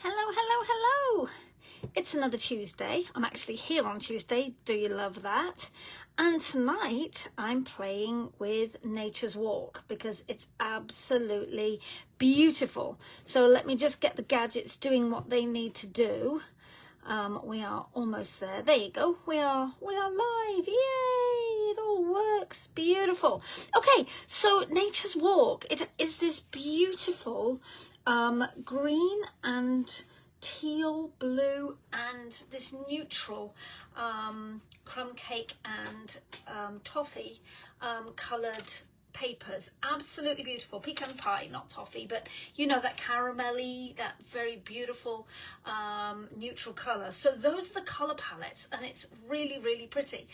Hello, hello, hello. It's another Tuesday. I'm actually here on Tuesday. Do you love that? And tonight I'm playing with Nature's Walk because it's absolutely beautiful. So let me just get the gadgets doing what they need to do. We are almost there. There you go. We are live. Yay! It all works. Beautiful. Okay, so Nature's Walk. It is this beautiful green and teal, blue, and this neutral crumb cake and toffee coloured papers. Absolutely beautiful. Pecan pie, not toffee, but you know, that caramelly, that very beautiful neutral colour. So those are the colour palettes, and it's really, really pretty.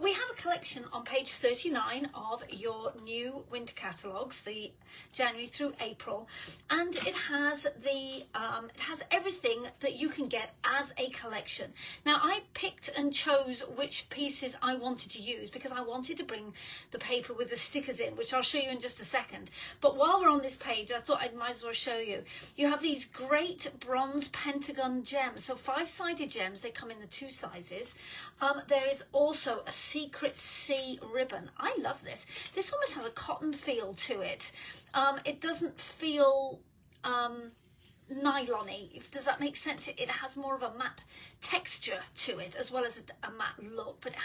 We have a collection on page 39 of your new winter catalogues, the January through April, and it has everything that you can get as a collection. Now I picked and chose which pieces I wanted to use because I wanted to bring the paper with the stickers in, which I'll show you in just a second. But while we're on this page, I thought I might as well show you. You have these great bronze pentagon gems. So 5-sided gems, they come in the 2 sizes. There is also a secret sea ribbon. I love this. This almost has a cotton feel to it. It doesn't feel nylon-y. Does that make sense? It has more of a matte texture to it as well as a matte look, but it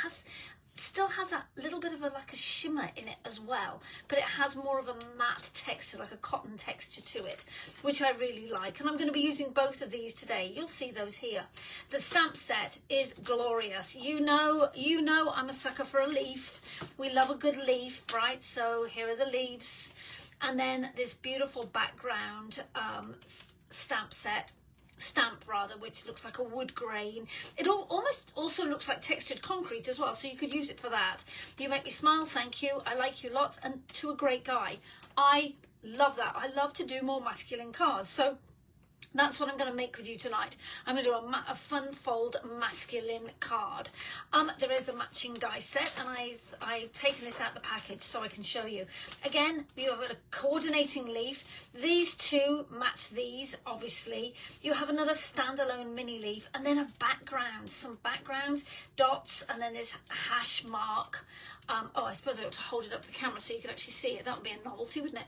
still has that little bit of like a shimmer in it as well, but it has more of a matte texture, like a cotton texture to it, which I really like. And I'm going to be using both of these today. You'll see those here. The stamp set is glorious. You know I'm a sucker for a leaf. We love a good leaf, right? So here are the leaves, and then this beautiful background stamp rather, which looks like a wood grain. It almost also looks like textured concrete as well, so you could use it for that. You make me smile, thank you, I like you lots, and to a great guy. I love that. I love to do more masculine cards, so that's what I'm going to make with you tonight. I'm going to do a fun fold masculine card. There is a matching die set, and I've taken this out the package so I can show you. Again, you have a coordinating leaf. These two match these, obviously. You have another standalone mini leaf, and then a background, some background dots, and then this hash mark. Oh, I suppose I ought to hold it up to the camera so you can actually see it. That would be a novelty, wouldn't it?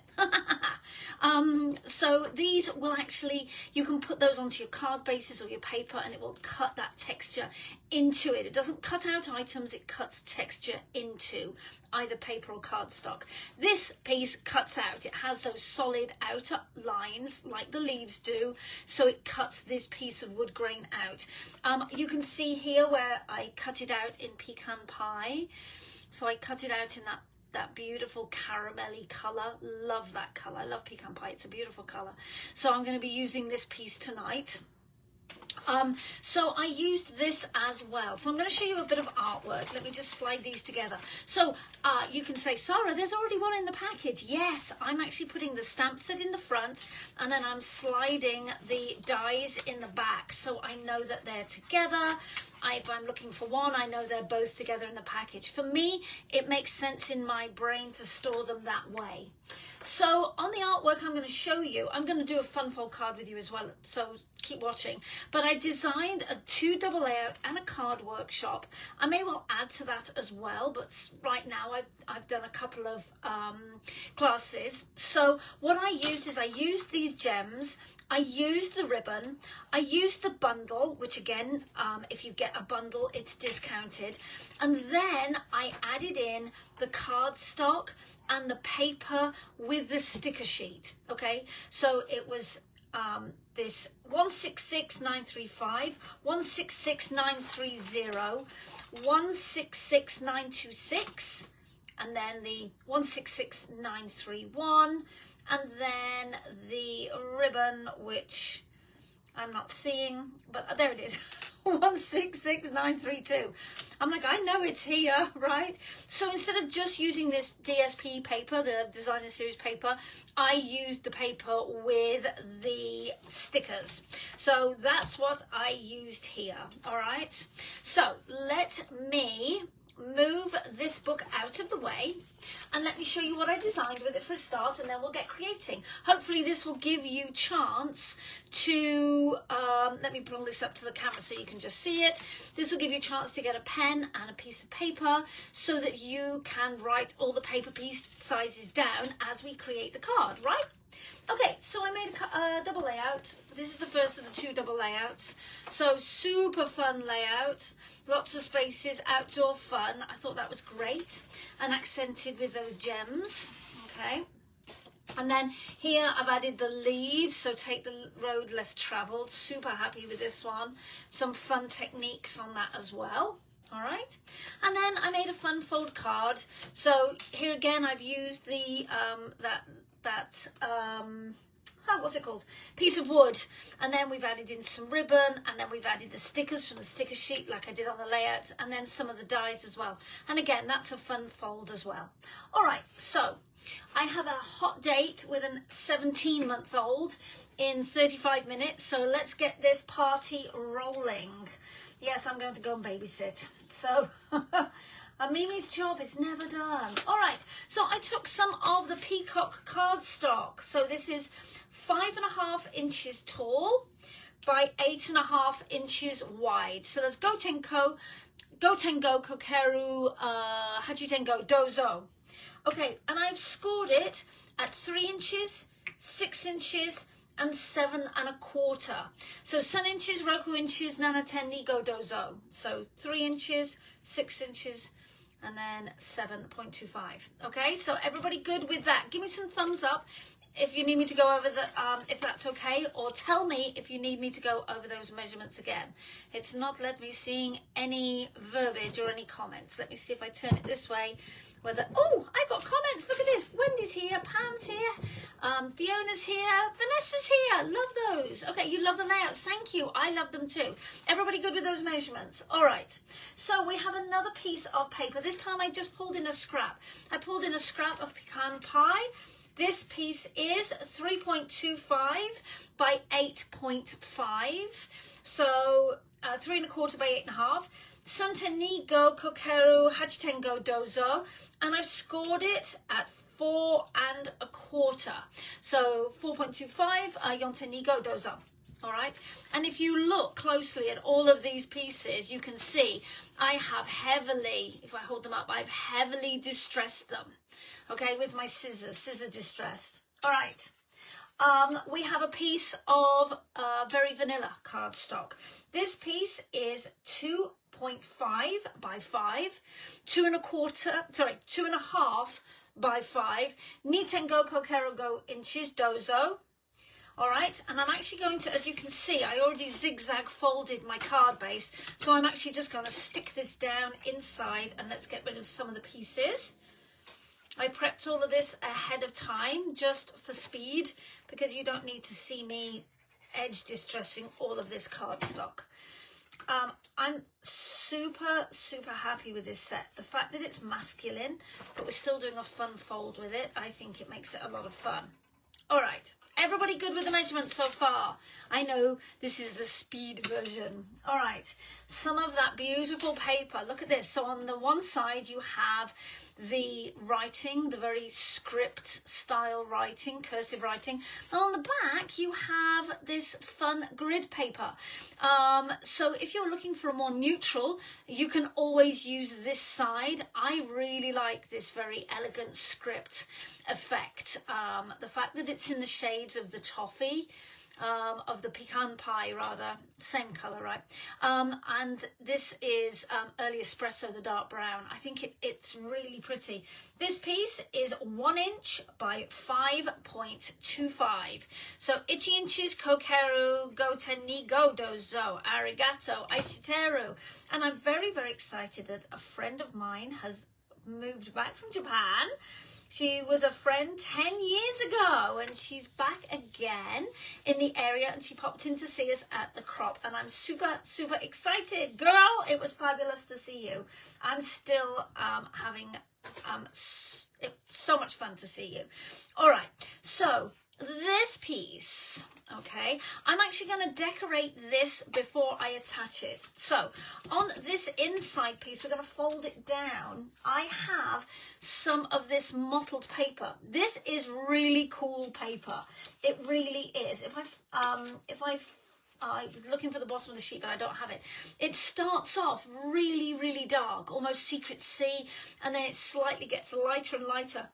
So these will actually, you can put those onto your card bases or your paper, and it will cut that texture into it. It doesn't cut out items, it cuts texture into either paper or cardstock. This piece cuts out. It has those solid outer lines like the leaves do, so it cuts this piece of wood grain out. You can see here where I cut it out in pecan pie. So I cut it out in that beautiful caramelly colour. Love that colour. I love pecan pie. It's a beautiful colour. So I'm going to be using this piece tonight. So I used this as well. So I'm going to show you a bit of artwork. Let me just slide these together. So you can say, Sarah, there's already one in the package. Yes, I'm actually putting the stamp set in the front, and then I'm sliding the dies in the back. So I know that they're together. If I'm looking for one, I know they're both together in the package. For me, it makes sense in my brain to store them that way. So on the artwork I'm going to show you, I'm going to do a fun fold card with you as well, so keep watching. But I designed a 2 double layout and a card workshop. I may well add to that as well, but right now I've done a couple of classes. So what I used these gems, I used the ribbon, I used the bundle, which again, if you get a bundle, it's discounted. And then I added in the cardstock and the paper with the sticker sheet, okay? So it was this 166935, 166930, 166926, and then the 166931, and then the ribbon, which I'm not seeing, but there it is, 166932. I'm like, I know it's here, right? So instead of just using this DSP paper, the designer series paper, I used the paper with the stickers. So that's what I used here, all right? So let me move this book out of the way and let me show you what I designed with it for a start, and then we'll get creating. Hopefully this will give you chance to, let me pull this up to the camera so you can just see it. This will give you a chance to get a pen and a piece of paper so that you can write all the paper piece sizes down as we create the card, right? Okay, so I made a double layout. This is the first of the two double layouts. So super fun layout, lots of spaces, outdoor fun. I thought that was great, and accented with those gems. Okay, and then here I've added the leaves, so take the road less traveled. Super happy with this one. Some fun techniques on that as well. All right, and then I made a fun fold card. So here again I've used the what's it called, piece of wood, and then we've added in some ribbon, and then we've added the stickers from the sticker sheet like I did on the layout, and then some of the dies as well. And again, that's a fun fold as well. All right, so I have a hot date with a 17-month-old in 35 minutes, so let's get this party rolling. Yes, I'm going to go and babysit, so Mimi's job is never done. All right, so I took some of the peacock cardstock. So this is 5.5 inches tall by 8.5 inches wide. So that's Gotengo, Kokeru, Hachitengo, Dozo. Okay, and I've scored it at 3 inches, 6 inches, and 7.25. So sun inches, roku inches, nanaten, nigo, dozo. So 3 inches, 6 inches, and then 7.25. Okay, so everybody good with that? Give me some thumbs up if you need me to go over the, if that's okay, or tell me if you need me to go over those measurements again. It's not let me seeing any verbiage or any comments. Let me see if I turn it this way. Whether, oh, I got comments. Look at this. Wendy's here, Pam's here, Fiona's here, Vanessa's here. Love those. Okay, you love the layouts. Thank you. I love them too. Everybody good with those measurements? All right. So we have another piece of paper. This time I just pulled in a scrap. I pulled in a scrap of pecan pie. This piece is 3.25 by 8.5. So 3.25 by 8.5. Santenigo, Kokeru, Hachitengo, Dozo, and I've scored it at 4.25. So 4.25, Yontenigo, Dozo. All right, and if you look closely at all of these pieces, you can see I have heavily, if I hold them up, I've heavily distressed them, okay, with my scissor distressed. All right. We have a piece of very vanilla cardstock. This piece is 2.5 by 5, 2.5 by 5, Nitengo Kokerogo inches, Dozo. All right, and I'm actually going to, as you can see, I already zigzag folded my card base, so I'm actually just going to stick this down inside, and let's get rid of some of the pieces. I prepped all of this ahead of time just for speed, because you don't need to see me edge distressing all of this cardstock. I'm super happy with this set. The fact that it's masculine, but we're still doing a fun fold with it, I think it makes it a lot of fun. All right. Everybody good with the measurements so far? I know this is the speed version. All right, some of that beautiful paper. Look at this. So on the one side, you have the writing, the very script style writing, cursive writing. And on the back, you have this fun grid paper. So if you're looking for a more neutral, you can always use this side. I really like this very elegant script effect. The fact that it's in the shades of the toffee, of the pecan pie rather, same color, right? And this is early espresso, the dark brown. I think it's really pretty. This piece is 1 inch by 5.25. So ichi inches, kokeru, goten ni go dozo, arigato, aishiteru. And I'm very excited that a friend of mine has moved back from Japan. She was a friend 10 years ago, and she's back again in the area, and she popped in to see us at the crop, and I'm super excited. Girl, it was fabulous to see you. I'm still having so much fun to see you. All right, so this piece, okay, I'm actually going to decorate this before I attach it. So on this inside piece, we're going to fold it down. I have some of this mottled paper. This is really cool paper. It really is. I was looking for the bottom of the sheet, but I don't have it. It starts off really, really dark, almost Secret Sea, and then it slightly gets lighter and lighter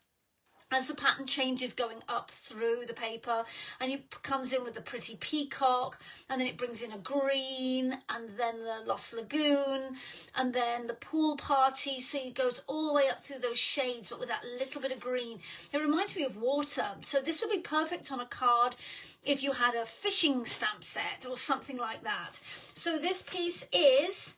as the pattern changes going up through the paper, and it comes in with the pretty peacock, and then it brings in a green, and then the Lost Lagoon, and then the pool party. So it goes all the way up through those shades, but with that little bit of green. It reminds me of water. So this would be perfect on a card if you had a fishing stamp set or something like that. So this piece is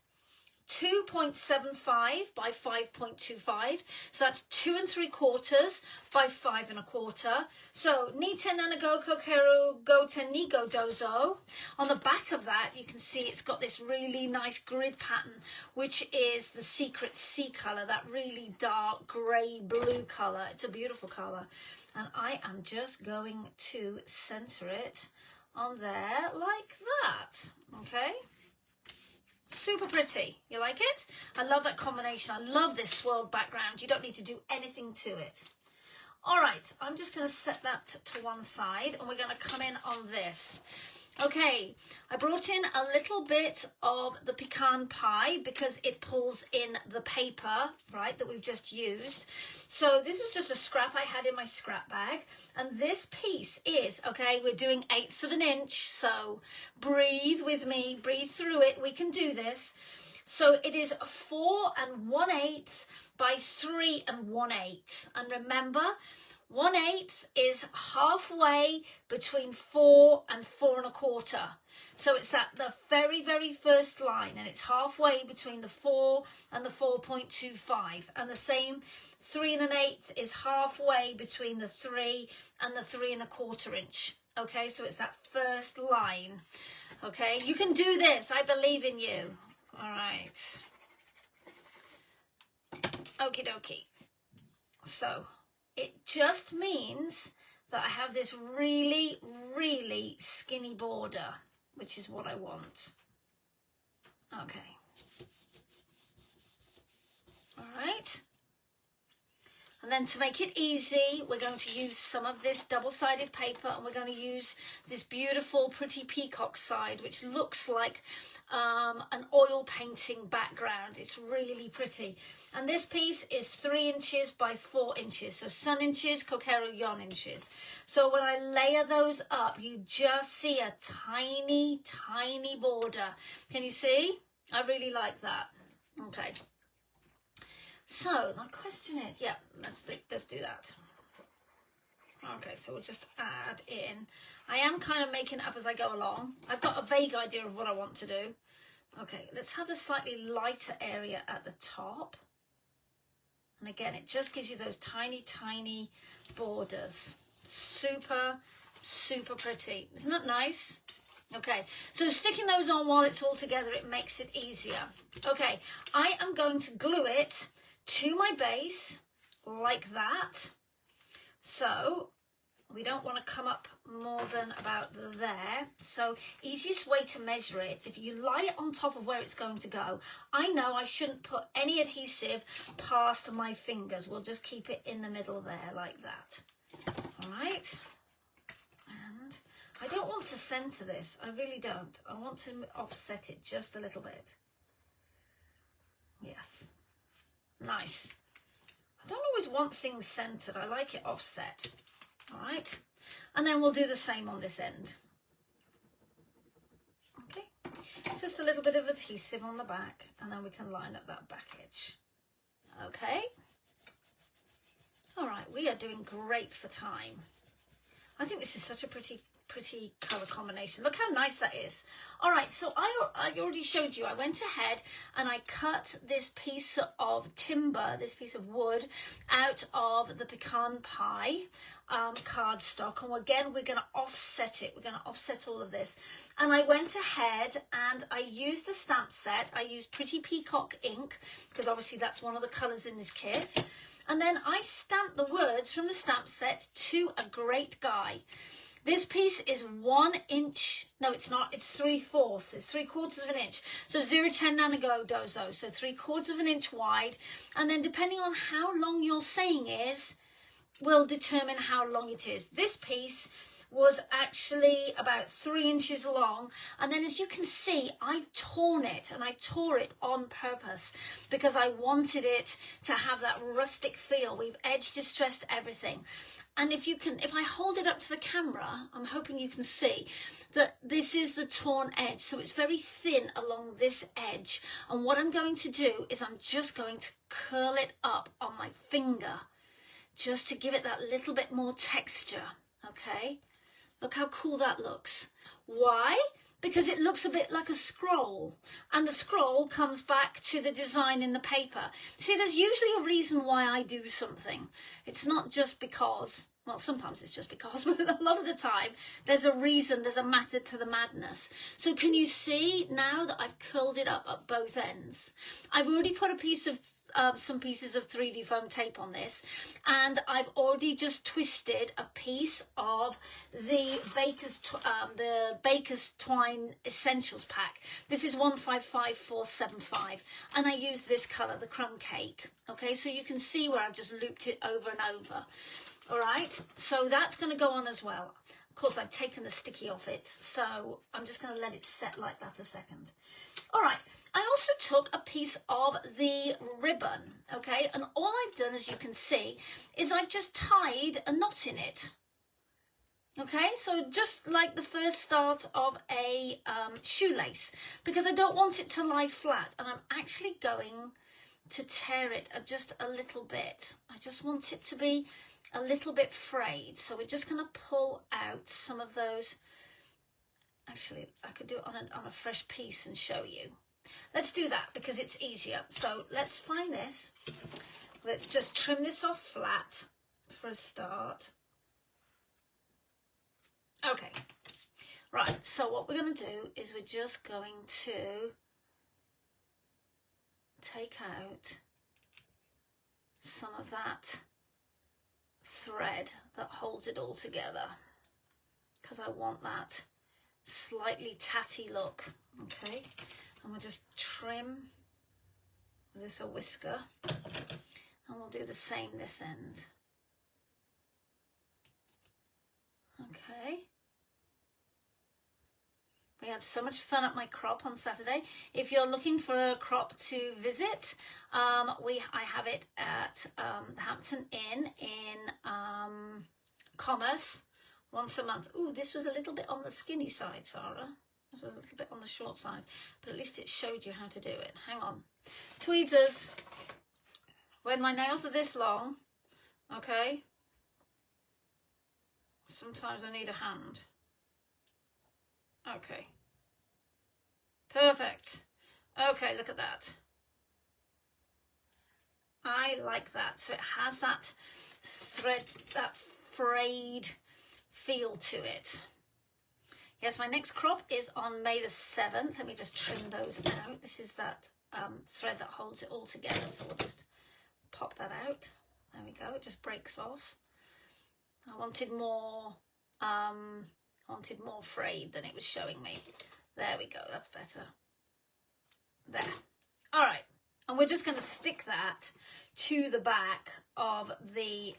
2.75 by 5.25, so that's 2 3/4 by 5 1/4. So ni te nanago kokeru go te nigo dozo. On the back of that, you can see it's got this really nice grid pattern, which is the Secret Sea color, that really dark grey blue color. It's a beautiful color, and I am just going to center it on there like that. Okay. Super pretty. You like it? I love that combination. I love this swirled background. You don't need to do anything to it. All right, I'm just going to set that to one side, and we're going to come in on this. Okay, I brought in a little bit of the pecan pie because it pulls in the paper, right, that we've just used. So this was just a scrap I had in my scrap bag. And this piece is, okay, we're doing 1/8 of an inch. So breathe with me, breathe through it. We can do this. So it is 4 1/8 by 3 1/8. And remember, 1/8 is halfway between 4 and 4 1/4. So it's at the very, very first line, and it's halfway between the 4 and the 4.25. And the same, 3 1/8 is halfway between the 3 and the 3 1/4 inch. Okay, so it's that first line. Okay, you can do this. I believe in you. All right. Okie dokie. So it just means that I have this really, really skinny border, which is what I want. Okay. All right. And then to make it easy, we're going to use some of this double-sided paper, and we're going to use this beautiful, pretty peacock side, which looks like an oil painting background. It's really pretty. And this piece is 3 inches by 4 inches. So sun inches, kokeru yon inches. So when I layer those up, you just see a tiny, tiny border. Can you see? I really like that. Okay. So my question is, yeah, let's do that. Okay, so we'll just add in. I am kind of making it up as I go along. I've got a vague idea of what I want to do. Okay, let's have the slightly lighter area at the top. And again, it just gives you those tiny, tiny borders. Super, super pretty. Isn't that nice? Okay, so sticking those on while it's all together, it makes it easier. Okay, I am going to glue it to my base like that. So we don't want to come up more than about there. So easiest way to measure it, if you lie it on top of where it's going to go, I know I shouldn't put any adhesive past my fingers. We'll just keep it in the middle there like that. All right. And I don't want to center this. I really don't. I want to offset it just a little bit. Yes. Nice. I don't always want things centered. I like it offset. All right. And then we'll do the same on this end. Okay. Just a little bit of adhesive on the back, and then we can line up that back edge. Okay. All right. We are doing great for time. I think this is such a pretty color combination. Look how nice that is. All right, so I already showed you. I went ahead and I cut this piece of timber, this piece of wood, out of the pecan pie cardstock, and again we're going to offset it. We're going to offset all of this. And I went ahead and I used the stamp set. I used Pretty Peacock ink because obviously that's one of the colors in this kit. And then I stamped the words from the stamp set, "To a Great Guy." This piece is 1 inch, no it's not, it's 3/4, it's 3/4 of an inch. So 010 nanodozo, so 3/4 of an inch wide. And then depending on how long your saying is, will determine how long it is. This piece was actually about 3 inches long, and then as you can see, I've torn it, and I tore it on purpose because I wanted it to have that rustic feel. We've edge distressed everything. And if I hold it up to the camera, I'm hoping you can see that this is the torn edge, so it's very thin along this edge. And what I'm going to do is I'm just going to curl it up on my finger just to give it that little bit more texture, okay? Look how cool that looks. Why? Because it looks a bit like a scroll, and the scroll comes back to the design in the paper. See, there's usually a reason why I do something. It's not just because, well, sometimes it's just because, but a lot of the time there's a reason, there's a method to the madness. So can you see now that I've curled it up at both ends? I've already put some pieces of 3D foam tape on this, and I've already just twisted a piece of the Baker's Twine Essentials pack. This is 155475, and I use this colour, the crumb cake. Okay, so you can see where I've just looped it over and over. All right, so that's going to go on as well. Of course, I've taken the sticky off it, so I'm just going to let it set like that a second. All right, I also took a piece of the ribbon, okay, and all I've done, as you can see, is I've just tied a knot in it. Okay, so just like the first start of a shoelace, because I don't want it to lie flat, and I'm actually going to tear it just a little bit. I just want it to be a little bit frayed, so we're just going to pull out some of those. Actually, I could do it on a fresh piece and show you. Let's do that because it's easier. So let's find this. Let's just trim this off flat for a start. Okay, right, so what we're going to do is we're just going to take out some of that thread that holds it all together, because I want that slightly tatty look. Okay, and we'll just trim this a whisker, and we'll do the same this end. Okay, we had so much fun at my crop on Saturday. If you're looking for a crop to visit, I have it at the Hampton Inn in Commerce once a month. Ooh, this was a little bit on the skinny side, Sarah. This was a little bit on the short side, but at least it showed you how to do it. Hang on. Tweezers. When my nails are this long, okay, sometimes I need a hand. Okay. Perfect. Okay, look at that. I like that. So it has that thread, that frayed feel to it. Yes, my next crop is on May the 7th. Let me just trim those out. This is that thread that holds it all together. So we'll just pop that out. There we go. It just breaks off. I wanted more frayed than it was showing me. There we go. That's better. There. All right. And we're just going to stick that to the back of the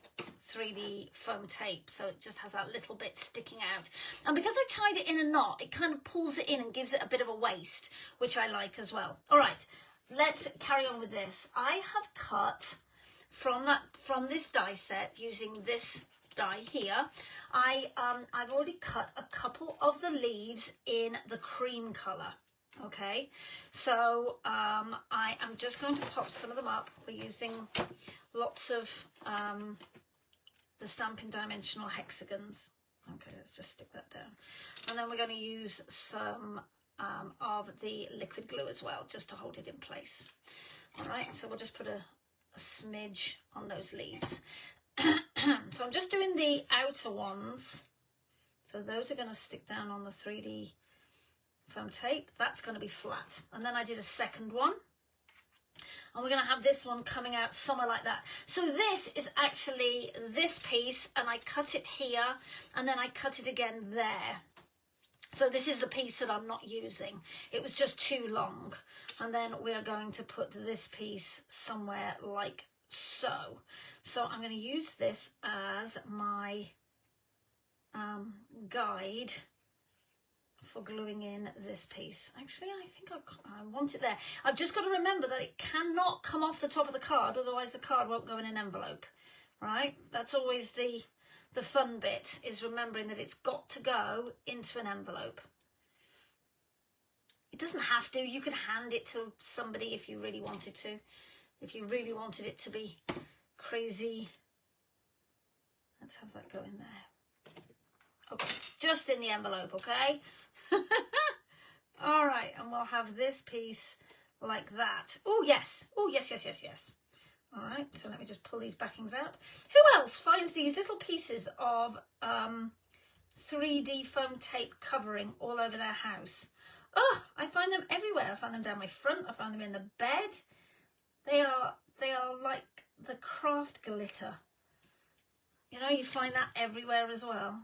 3D foam tape, so it just has that little bit sticking out. And because I tied it in a knot, it kind of pulls it in and gives it a bit of a waist, which I like as well. All right, let's carry on with this. I have cut from this die set using this die here. I've already cut a couple of the leaves in the cream color. Okay, so I am just going to pop some of them up. We're using lots of the Stampin' Dimensional hexagons. Okay, let's just stick that down. And then we're going to use some of the liquid glue as well, just to hold it in place. All right, so we'll just put a smidge on those leaves. So I'm just doing the outer ones. So those are going to stick down on the 3D foam tape. That's going to be flat. And then I did a second one. And we're going to have this one coming out somewhere like that. So this is actually this piece, and I cut it here, and then I cut it again there. So this is the piece that I'm not using. It was just too long. And then we are going to put this piece somewhere like so. So I'm going to use this as my guide for gluing in this piece. Actually, I think I want it there. I've just got to remember that it cannot come off the top of the card, otherwise the card won't go in an envelope, right? That's always the fun bit, is remembering that it's got to go into an envelope. It doesn't have to. You could hand it to somebody if you really wanted to. If you really wanted it to be crazy. Let's have that go in there. Okay, it's just in the envelope, okay? All right, and we'll have this piece like that. Oh, yes. Oh, yes, yes, yes, yes. All right, so let me just pull these backings out. Who else finds these little pieces of 3D foam tape covering all over their house? Oh, I find them everywhere. I find them down my front. I find them in the bed. They are like the craft glitter. You know, you find that everywhere as well.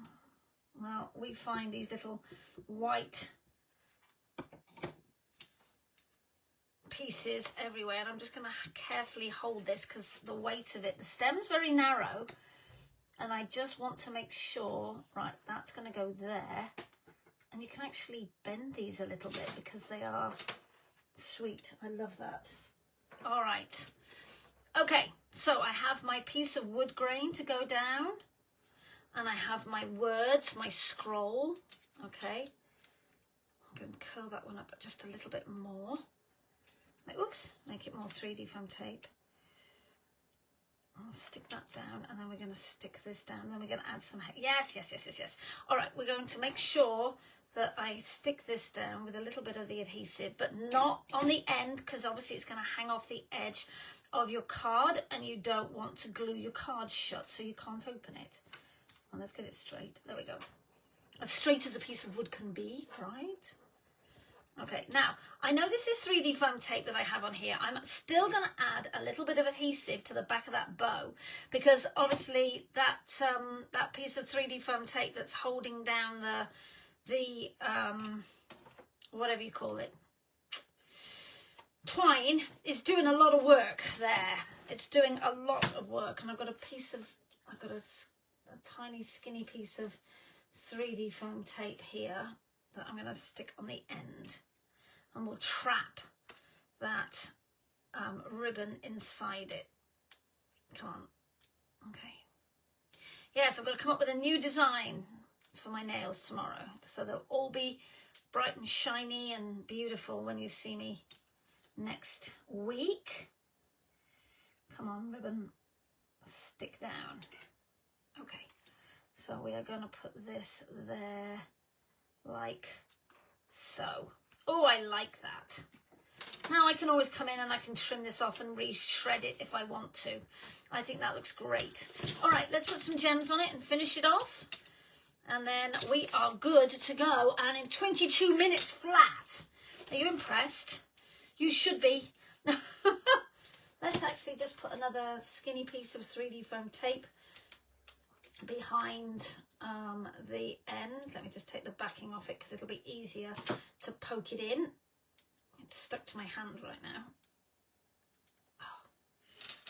Well, we find these little white pieces everywhere, and I'm just going to carefully hold this because the weight of it, the stem's very narrow, and I just want to make sure, right, that's going to go there, and you can actually bend these a little bit because they are sweet. I love that. All right, okay, so I have my piece of wood grain to go down, and I have my words, my scroll. Okay, I'm going to curl that one up just a little bit more. Oops, make it more 3D foam tape. I'll stick that down, and then we're going to stick this down. Then we're going to add some, yes, yes, yes, yes, yes. All right, we're going to make sure that I stick this down with a little bit of the adhesive, but not on the end, because obviously it's going to hang off the edge of your card, and you don't want to glue your card shut so you can't open it. And let's get it straight. There we go. As straight as a piece of wood can be, right? Okay, now, I know this is 3D foam tape that I have on here. I'm still going to add a little bit of adhesive to the back of that bow, because obviously that that piece of 3D foam tape that's holding down the whatever you call it, twine, is doing a lot of work there. It's doing a lot of work, and I've got a tiny skinny piece of 3D foam tape here that I'm going to stick on the end, and we'll trap that ribbon inside it. Come on. Okay. Yes, I've got to come up with a new design for my nails tomorrow, so they'll all be bright and shiny and beautiful when you see me next week. Come on, ribbon, stick down. Okay, so we are going to put this there like so. Oh, I like that. Now I can always come in and I can trim this off and re-shred it if I want to. I think that looks great. All right, let's put some gems on it and finish it off. And then we are good to go. And in 22 minutes flat. Are you impressed? You should be. Let's actually just put another skinny piece of 3D foam tape behind the end. Let me just take the backing off it because it'll be easier to poke it in. It's stuck to my hand right now. Oh,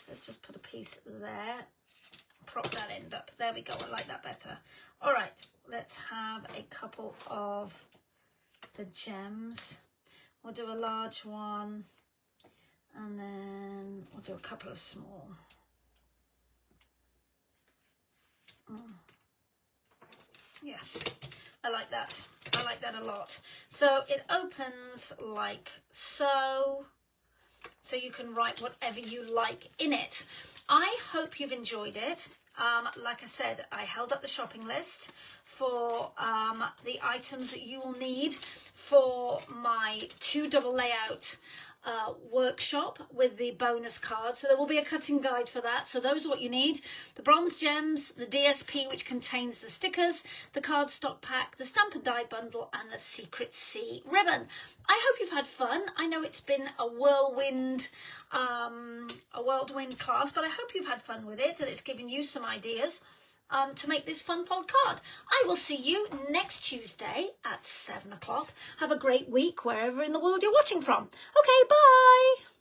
let's just put a piece there. Prop that end up. There we go. I like that better. All right, let's have a couple of the gems. We'll do a large one, and then we'll do a couple of small. Yes, I like that. I like that a lot. So it opens like so you can write whatever you like in it. I hope you've enjoyed it. Like I said, I held up the shopping list for the items that you will need for my 2 double layout workshop with the bonus card. So there will be a cutting guide for that. So those are what you need: the bronze gems, the DSP, which contains the stickers, the cardstock pack, the stamp and die bundle, and the Secret Sea ribbon. I hope you've had fun. I know it's been a whirlwind class, but I hope you've had fun with it and it's given you some ideas to make this fun fold card. I will see you next Tuesday at 7 o'clock. Have a great week wherever in the world you're watching from. Okay, bye.